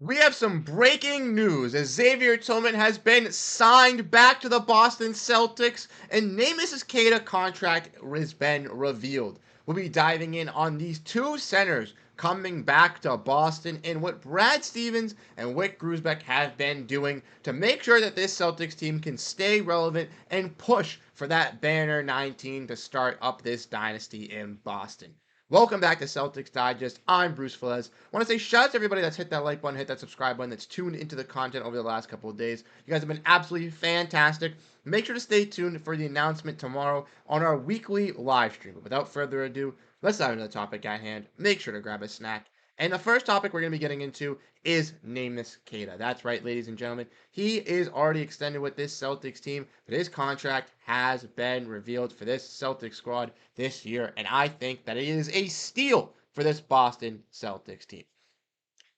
We have some breaking news as Xavier Tillman has been signed back to the Boston Celtics and Neemias Queta contract has been revealed. We'll be diving in on these two centers coming back to Boston and what Brad Stevens and Wyc Grousbeck have been doing to make sure that this Celtics team can stay relevant and push for that banner 19 to start up this dynasty in Boston. Welcome back to Celtics Digest. I'm Bruce Veliz. I want to say shout out to everybody that's hit that like button, hit that subscribe button, that's tuned into the content over the last couple of days. You guys have been absolutely fantastic. Make sure to stay tuned for the announcement tomorrow on our weekly live stream. But without further ado, let's dive into the topic at hand. Make sure to grab a snack. And the first topic we're going to be getting into is Neemias Queta. That's right, ladies and gentlemen. He is already extended with this Celtics team, but his contract has been revealed for this Celtics squad this year, and I think that it is a steal for this Boston Celtics team.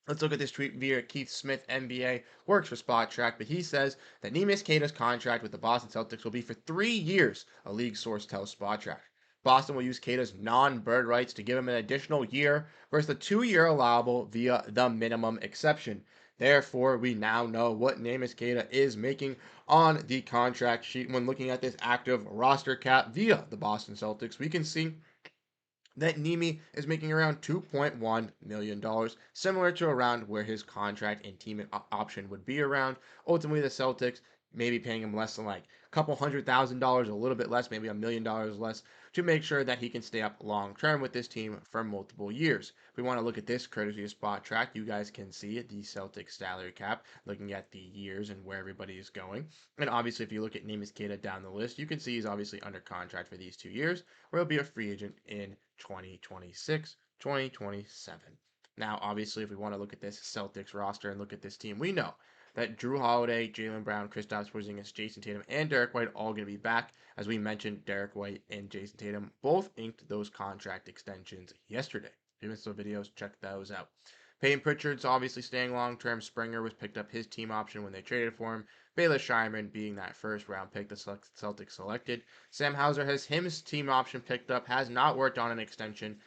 Let's look at this tweet via Keith Smith, NBA, works for Spot Track, but he says that Neemias Queta's contract with the Boston Celtics will be for 3 years, a league source tells Spot Track. Boston will use Queta's non-bird rights to give him an additional year versus the 2-year allowable via the minimum exception. Therefore, we now know what Neemias Queta is making on the contract sheet. When looking at this active roster cap via the Boston Celtics, we can see that Nemi is making around $2.1 million, similar to around where his contract and team option would be around. Ultimately, the Celtics may be paying him less than like a couple $100,000, a little bit less, maybe $1 million less, to make sure that he can stay up long term with this team for multiple years. If we want to look at this courtesy of Spot Track, you guys can see the Celtics salary cap, looking at the years and where everybody is going. And obviously, if you look at Neemias Queta down the list, you can see he's obviously under contract for these 2 years, where he'll be a free agent in 2026, 2027. Now, obviously, if we want to look at this Celtics roster and look at this team, we know that Jrue Holiday, Jaylen Brown, Kristaps Porziņģis, Jayson Tatum, and Derrick White all going to be back. As we mentioned, Derrick White and Jayson Tatum both inked those contract extensions yesterday. If you missed those videos, check those out. Peyton Pritchard's obviously staying long-term. Springer was picked up his team option when they traded for him. Baylor Shireman being that first-round pick the Celtics selected. Sam Hauser has his team option picked up, has not worked on an extension,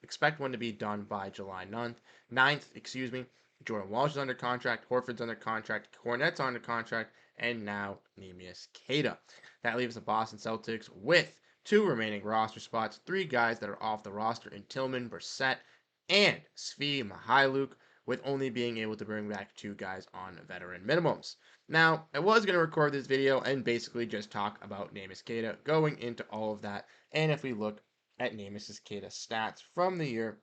expect one to be done by July 9th. Jordan Walsh is under contract, Horford's under contract, Cornette's under contract, and now Neemias Queta. That leaves the Boston Celtics with 2 remaining roster spots, 3 guys that are off the roster in Tillman, Brissett, and Svi Mykhailiuk, with only being able to bring back 2 guys on veteran minimums. Now, I was going to record this video and basically just talk about Neemias Queta, going into all of that, and if we look at Neemias Queta's stats from the year,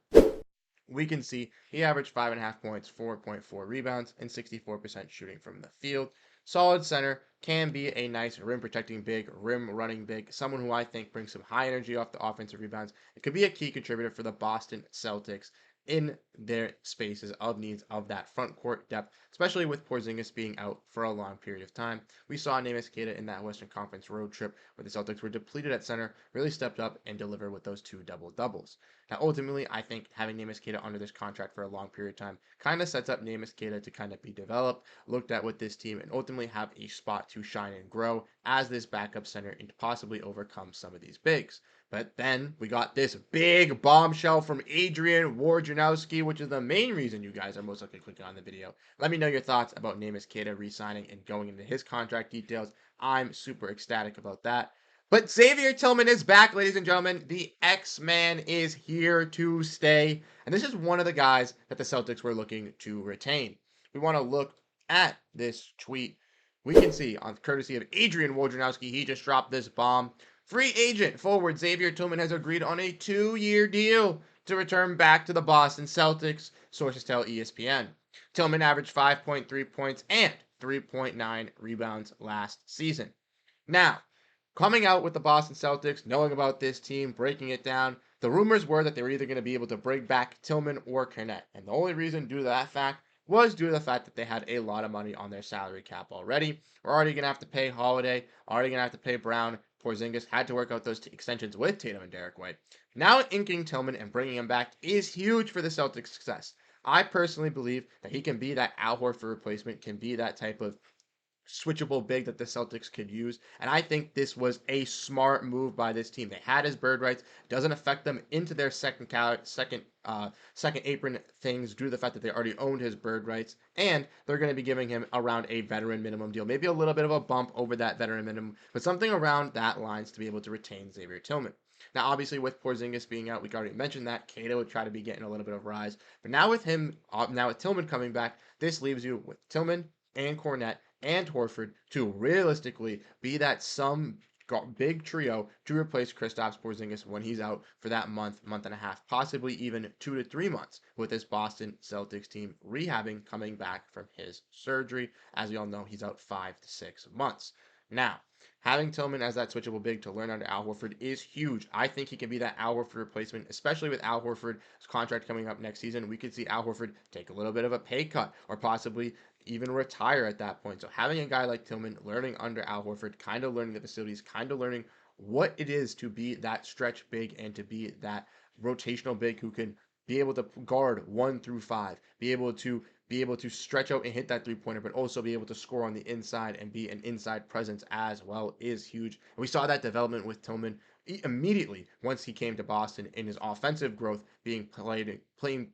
we can see he averaged 5.5 points, 4.4 rebounds, and 64% shooting from the field. Solid center, can be a nice rim protecting big, rim running big, someone who I think brings some high energy off the offensive rebounds. It could be a key contributor for the Boston Celtics in their spaces of needs of that front court depth, especially with Porziņģis being out for a long period of time. We saw Neemias Queta in that Western Conference road trip where the Celtics were depleted at center, really stepped up and delivered with those 2 double-doubles. Now, ultimately, I think having Neemias Queta under this contract for a long period of time kind of sets up Neemias Queta to kind of be developed, looked at with this team, and ultimately have a spot to shine and grow as this backup center and to possibly overcome some of these bigs. But then we got this big bombshell from Adrian Wojnarowski, which is the main reason you guys are most likely clicking on the video. Let me know your thoughts about Neemias Queta re-signing and going into his contract details. I'm super ecstatic about that. But Xavier Tillman is back, ladies and gentlemen. The X-Man is here to stay. And this is one of the guys that the Celtics were looking to retain. We want to look at this tweet. We can see, on courtesy of Adrian Wojnarowski, he just dropped this bomb. Free agent forward Xavier Tillman has agreed on a 2-year deal to return back to the Boston Celtics, sources tell ESPN. Tillman averaged 5.3 points and 3.9 rebounds last season. Now, coming out with the Boston Celtics, knowing about this team, breaking it down, the rumors were that they were either going to be able to bring back Tillman or Cornette. And the only reason due to that fact was due to the fact that they had a lot of money on their salary cap already. We're already going to have to pay Holiday, already going to have to pay Brown. Porziņģis had to work out those extensions with Tatum and Derrick White. Now inking Tillman and bringing him back is huge for the Celtics' success. I personally believe that he can be that Al Horford replacement, can be that type of switchable big that the Celtics could use. And I think this was a smart move by this team. They had his bird rights. Doesn't affect them into their second apron things due to the fact that they already owned his bird rights. And they're going to be giving him around a veteran minimum deal. Maybe a little bit of a bump over that veteran minimum, but something around that lines to be able to retain Xavier Tillman. Now, obviously, with Porziņģis being out, we already mentioned that Queta would try to be getting a little bit of rise. But now with Tillman coming back, this leaves you with Tillman and Kornet and Horford to realistically be that big trio to replace Kristaps Porziņģis when he's out for that month and a half, possibly even 2 to 3 months with this Boston Celtics team rehabbing, coming back from his surgery. As we all know, he's out 5 to 6 months. Now, having Tillman as that switchable big to learn under Al Horford is huge. I think he can be that Al Horford replacement, especially with Al Horford's contract coming up next season. We could see Al Horford take a little bit of a pay cut or possibly even retire at that point. So having a guy like Tillman learning under Al Horford, kind of learning the facilities, kind of learning what it is to be that stretch big and to be that rotational big who can be able to guard 1 through 5, be able to stretch out and hit that three-pointer, but also be able to score on the inside and be an inside presence as well is huge. And we saw that development with Tillman immediately once he came to Boston in his offensive growth, playing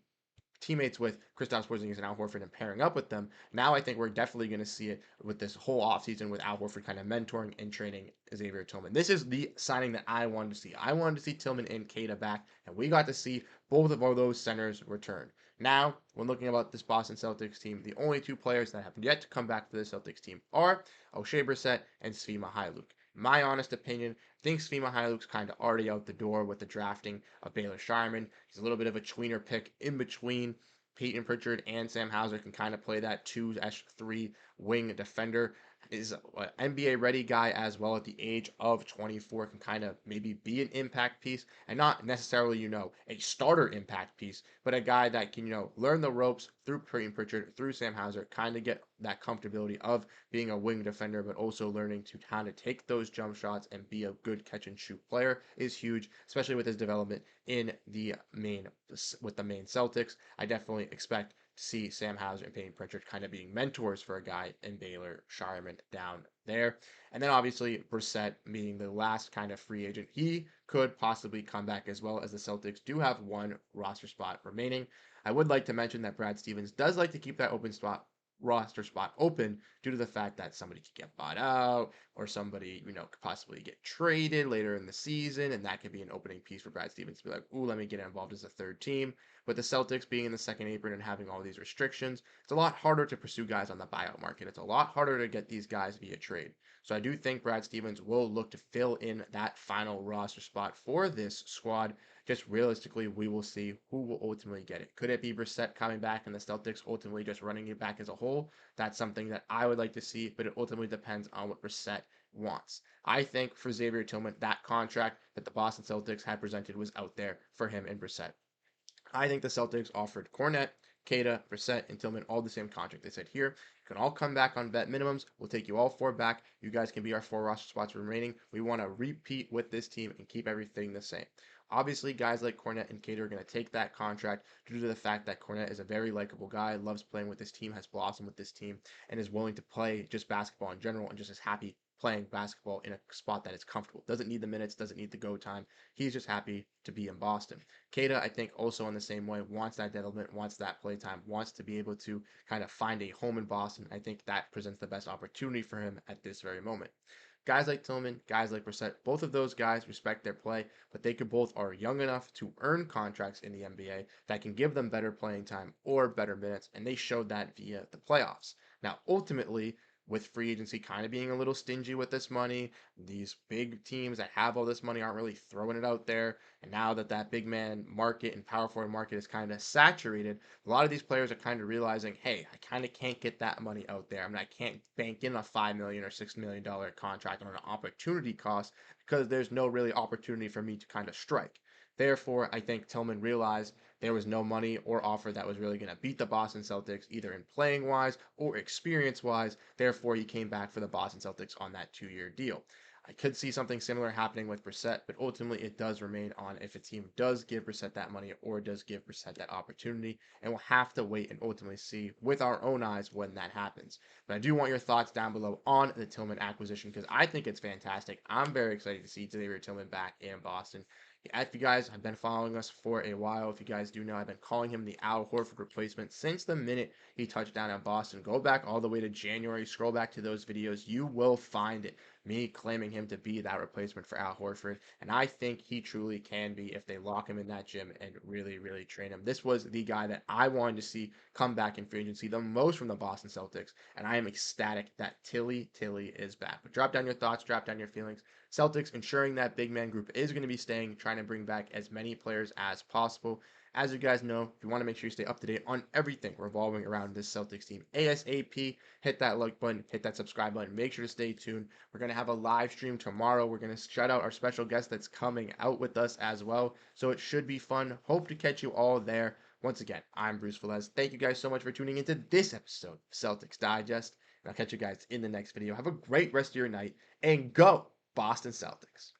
teammates with Kristaps Porziņģis and Al Horford and pairing up with them. Now I think we're definitely going to see it with this whole offseason with Al Horford kind of mentoring and training Xavier Tillman. This is the signing that I wanted to see. I wanted to see Tillman and Queta back, and we got to see both of those centers return. Now, when looking about this Boston Celtics team, the only 2 players that have yet to come back to the Celtics team are Oshae Brissett and Svi Mykhailiuk. My honest opinion, I think Svi Mykhailiuk's kind of already out the door with the drafting of Baylor Scheierman. He's a little bit of a tweener pick in between. Peyton Pritchard and Sam Hauser can kind of play that 2-3 wing defender. Is an NBA ready guy as well at the age of 24, can kind of maybe be an impact piece and not necessarily, a starter impact piece, but a guy that can, learn the ropes through Peyton Pritchard, through Sam Hauser, kind of get that comfortability of being a wing defender, but also learning to kind of take those jump shots and be a good catch and shoot player is huge, especially with his development with the main Celtics. I definitely expect to see Sam Hauser and Peyton Pritchard kind of being mentors for a guy in Baylor Scheierman down there. And then obviously Brissett being the last kind of free agent. He could possibly come back as well, as the Celtics do have 1 roster spot remaining. I would like to mention that Brad Stevens does like to keep that roster spot open due to the fact that somebody could get bought out or somebody, could possibly get traded later in the season, and that could be an opening piece for Brad Stevens to be like, ooh, let me get involved as a third team. But the Celtics being in the second apron and having all these restrictions, it's a lot harder to pursue guys on the buyout market. It's a lot harder to get these guys via trade. So I do think Brad Stevens will look to fill in that final roster spot for this squad. Just realistically, we will see who will ultimately get it. Could it be Brissett coming back and the Celtics ultimately just running it back as a whole? That's something that I would like to see, but it ultimately depends on what Brissett wants. I think for Xavier Tillman, that contract that the Boston Celtics had presented was out there for him and Brissett. I think the Celtics offered Kornet, Queta, Brissett, and Tillman all the same contract. They said, here, you can all come back on vet minimums. We'll take you all 4 back. You guys can be our 4 roster spots remaining. We want to repeat with this team and keep everything the same. Obviously, guys like Kornet and Queta are going to take that contract due to the fact that Kornet is a very likable guy, loves playing with this team, has blossomed with this team, and is willing to play just basketball in general and just is happy playing basketball in a spot that is comfortable. Doesn't need the minutes, doesn't need the go time. He's just happy to be in Boston. Queta, I think, also in the same way, wants that development, wants that play time, wants to be able to kind of find a home in Boston. I think that presents the best opportunity for him at this very moment. Guys like Tillman, guys like Brissett, both of those guys respect their play, but they both are young enough to earn contracts in the NBA that can give them better playing time or better minutes, and they showed that via the playoffs. Now, ultimately, with free agency kind of being a little stingy with this money, these big teams that have all this money aren't really throwing it out there. And now that big man market and power forward market is kind of saturated, a lot of these players are kind of realizing, hey, I kind of can't get that money out there. I mean, I can't bank in a $5 million or $6 million contract on an opportunity cost because there's no really opportunity for me to kind of strike. Therefore, I think Tillman realized there was no money or offer that was really going to beat the Boston Celtics, either in playing wise or experience wise. Therefore, he came back for the Boston Celtics on that 2-year deal. I could see something similar happening with Brissett, but ultimately it does remain on if a team does give Brissett that money or does give Brissett that opportunity, and we'll have to wait and ultimately see with our own eyes when that happens. But I do want your thoughts down below on the Tillman acquisition because I think it's fantastic. I'm very excited to see Xavier Tillman back in Boston. If you guys have been following us for a while, if you guys do know, I've been calling him the Al Horford replacement since the minute he touched down at Boston. Go back all the way to January, scroll back to those videos. You will find it. Me claiming him to be that replacement for Al Horford. And I think he truly can be if they lock him in that gym and really, really train him. This was the guy that I wanted to see come back in free agency the most from the Boston Celtics. And I am ecstatic that Tilly is back. But drop down your thoughts, drop down your feelings. Celtics ensuring that big man group is going to be staying, trying to bring back as many players as possible. As you guys know, if you want to make sure you stay up to date on everything revolving around this Celtics team, ASAP, hit that like button, hit that subscribe button. Make sure to stay tuned. We're going to have a live stream tomorrow. We're going to shout out our special guest that's coming out with us as well. So it should be fun. Hope to catch you all there. Once again, I'm Bruce Veliz. Thank you guys so much for tuning into this episode of Celtics Digest. And I'll catch you guys in the next video. Have a great rest of your night and go Boston Celtics.